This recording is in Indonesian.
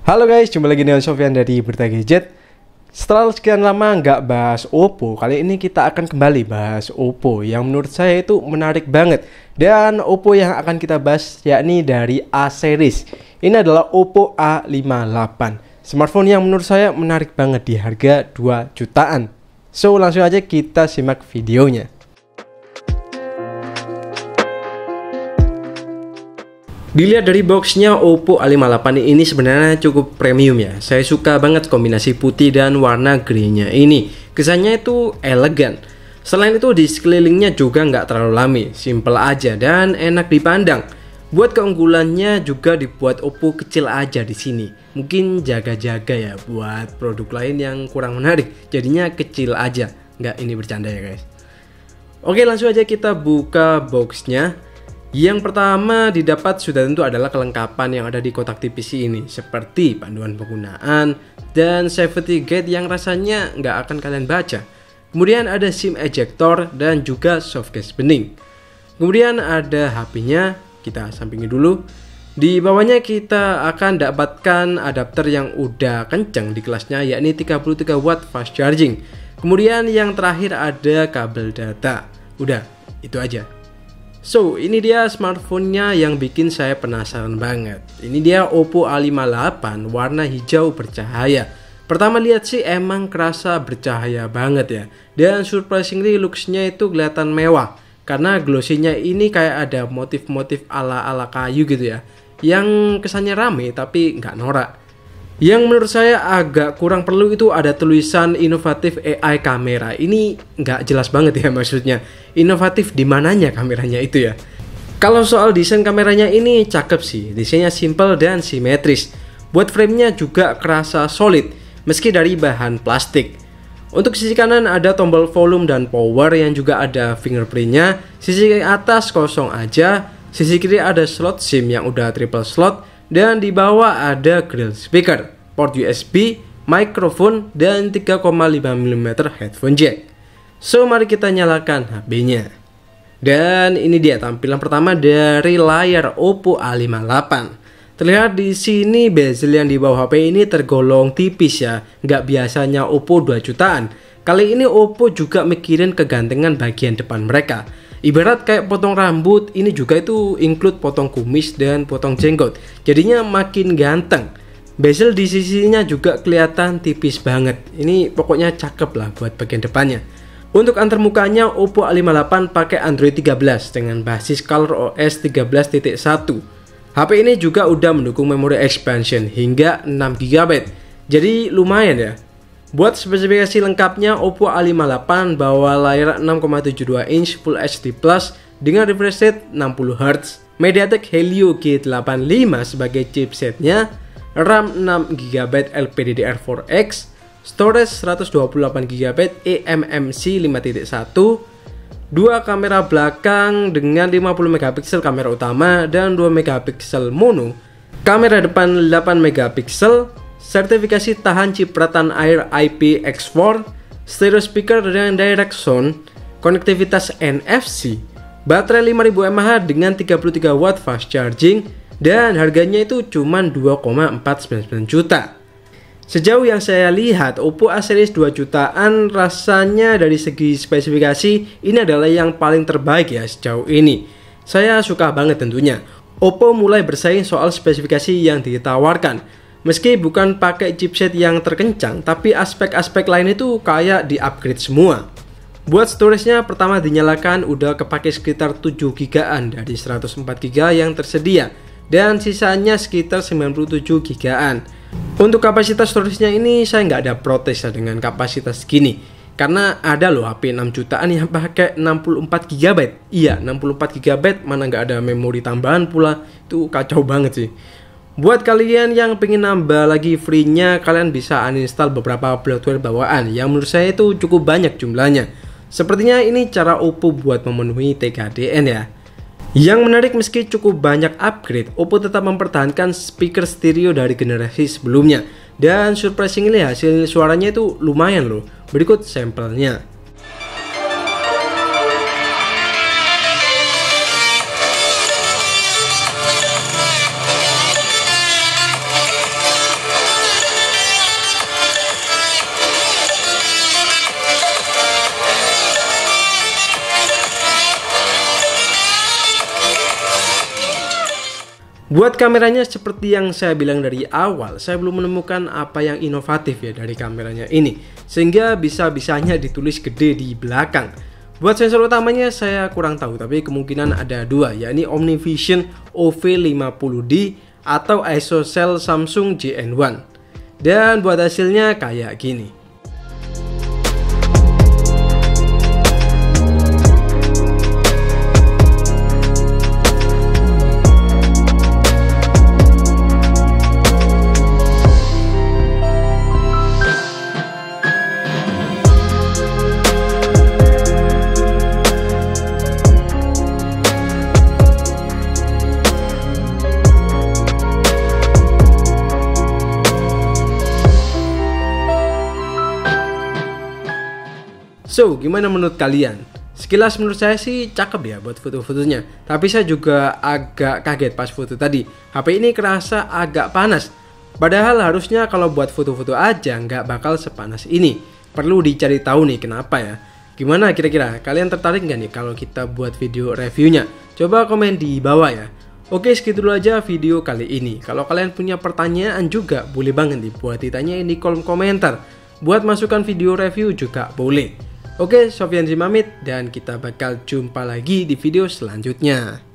Halo guys, jumpa lagi dengan Sofyan dari Berita Gadget. Setelah sekian lama nggak bahas Oppo, kali ini kita akan kembali bahas Oppo yang menurut saya itu menarik banget. Dan Oppo yang akan kita bahas yakni dari A series. Ini adalah Oppo A58, smartphone yang menurut saya menarik banget di harga 2 jutaan. So langsung aja kita simak videonya. Dilihat dari boxnya, Oppo A58 ini sebenarnya cukup premium ya. Saya suka banget kombinasi putih dan warna grey-nya ini. Kesannya itu elegan. Selain itu di sekelilingnya juga nggak terlalu lami, simple aja dan enak dipandang. Buat keunggulannya juga dibuat Oppo kecil aja di sini. Mungkin jaga-jaga ya buat produk lain yang kurang menarik. Jadinya kecil aja. Nggak, ini bercanda ya guys. Oke, langsung aja kita buka boxnya. Yang pertama didapat sudah tentu adalah kelengkapan yang ada di kotak tipis ini, seperti panduan penggunaan dan safety guide yang rasanya nggak akan kalian baca. Kemudian ada SIM ejector dan juga softcase bening. Kemudian ada HP-nya, kita sampingin dulu. Di bawahnya kita akan dapatkan adapter yang udah kenceng di kelasnya, yakni 33 watt fast charging. Kemudian yang terakhir ada kabel data. Udah, itu aja. So, ini dia smartphone-nya yang bikin saya penasaran banget. Ini dia Oppo A58 warna hijau bercahaya. Pertama lihat sih emang kerasa bercahaya banget ya. Dan surprisingly looks-nya itu kelihatan mewah. Karena glossy-nya ini kayak ada motif-motif ala-ala kayu gitu ya. Yang kesannya rame tapi nggak norak. Yang menurut saya agak kurang perlu itu ada tulisan inovatif AI kamera. Ini nggak jelas banget ya maksudnya. Inovatif di mananya kameranya itu ya. Kalau soal desain kameranya ini cakep sih. Desainnya simple dan simetris. Buat framenya juga kerasa solid meski dari bahan plastik. Untuk sisi kanan ada tombol volume dan power yang juga ada fingerprintnya. Sisi atas kosong aja. Sisi kiri ada slot SIM yang udah triple slot. Dan di bawah ada grill speaker, port USB, mikrofon, dan 3,5 mm headphone jack. So mari kita nyalakan HP-nya. Dan ini dia tampilan pertama dari layar Oppo A58. Terlihat di sini bezel yang di bawah HP ini tergolong tipis ya. Nggak biasanya Oppo 2 jutaan. Kali ini Oppo juga mikirin kegantengan bagian depan mereka. Ibarat kayak potong rambut, ini juga itu include potong kumis dan potong jenggot. Jadinya makin ganteng. Bezel di sisinya juga kelihatan tipis banget. Ini pokoknya cakep lah buat bagian depannya. Untuk antarmukanya Oppo A58 pakai Android 13 dengan basis ColorOS 13.1. HP ini juga udah mendukung memori expansion hingga 6 GB. Jadi lumayan ya. Buat spesifikasi lengkapnya, Oppo A58 bawa layar 6,72 inch Full HD Plus dengan refresh rate 60 Hz, MediaTek Helio G85 sebagai chipsetnya, RAM 6 GB LPDDR4X, storage 128 GB eMMC 5.1, dua kamera belakang dengan 50 MP kamera utama dan 2 MP mono, kamera depan 8 MP, sertifikasi tahan cipratan air IPX4, stereo speaker dengan direct sound, konektivitas NFC, baterai 5000 mAh dengan 33 watt fast charging, dan harganya itu cuma 2,499 juta. Sejauh yang saya lihat, Oppo A series 2 jutaan rasanya dari segi spesifikasi ini adalah yang paling terbaik ya sejauh ini. Saya suka banget tentunya. Oppo mulai bersaing soal spesifikasi yang ditawarkan. Meski bukan pakai chipset yang terkencang, tapi aspek-aspek lain itu kayak di-upgrade semua. Buat storage-nya pertama dinyalakan udah kepake sekitar 7 GB-an dari 104 GB yang tersedia. Dan sisanya sekitar 97 GB-an. Untuk kapasitas storage-nya ini saya nggak ada protes dengan kapasitas gini. Karena ada loh HP 6 jutaan yang pakai 64 GB. Iya, 64 GB mana nggak ada memori tambahan pula. Itu kacau banget sih. Buat kalian yang pengen nambah lagi free-nya, kalian bisa uninstall beberapa bloatware bawaan yang menurut saya itu cukup banyak jumlahnya. Sepertinya ini cara Oppo buat memenuhi TKDN ya. Yang menarik meski cukup banyak upgrade, Oppo tetap mempertahankan speaker stereo dari generasi sebelumnya. Dan surprisingly hasil suaranya itu lumayan loh. Berikut sampelnya. Buat kameranya seperti yang saya bilang dari awal, saya belum menemukan apa yang inovatif ya dari kameranya ini, sehingga bisa-bisanya ditulis gede di belakang. Buat sensor utamanya saya kurang tahu, tapi kemungkinan ada dua, yakni OmniVision OV50D atau ISOCELL Samsung JN1. Dan buat hasilnya kayak gini. So, gimana menurut kalian? Sekilas menurut saya sih cakep ya buat foto-fotonya. Tapi saya juga agak kaget pas foto tadi. HP ini kerasa agak panas. Padahal harusnya kalau buat foto-foto aja nggak bakal sepanas ini. Perlu dicari tahu nih kenapa ya. Gimana kira-kira? Kalian tertarik nggak nih kalau kita buat video reviewnya? Coba komen di bawah ya. Oke, segitu dulu aja video kali ini. Kalau kalian punya pertanyaan juga boleh banget dibuat ditanyain di kolom komentar. Buat masukan video review juga boleh. Oke, Sofyan pamit dan kita bakal jumpa lagi di video selanjutnya.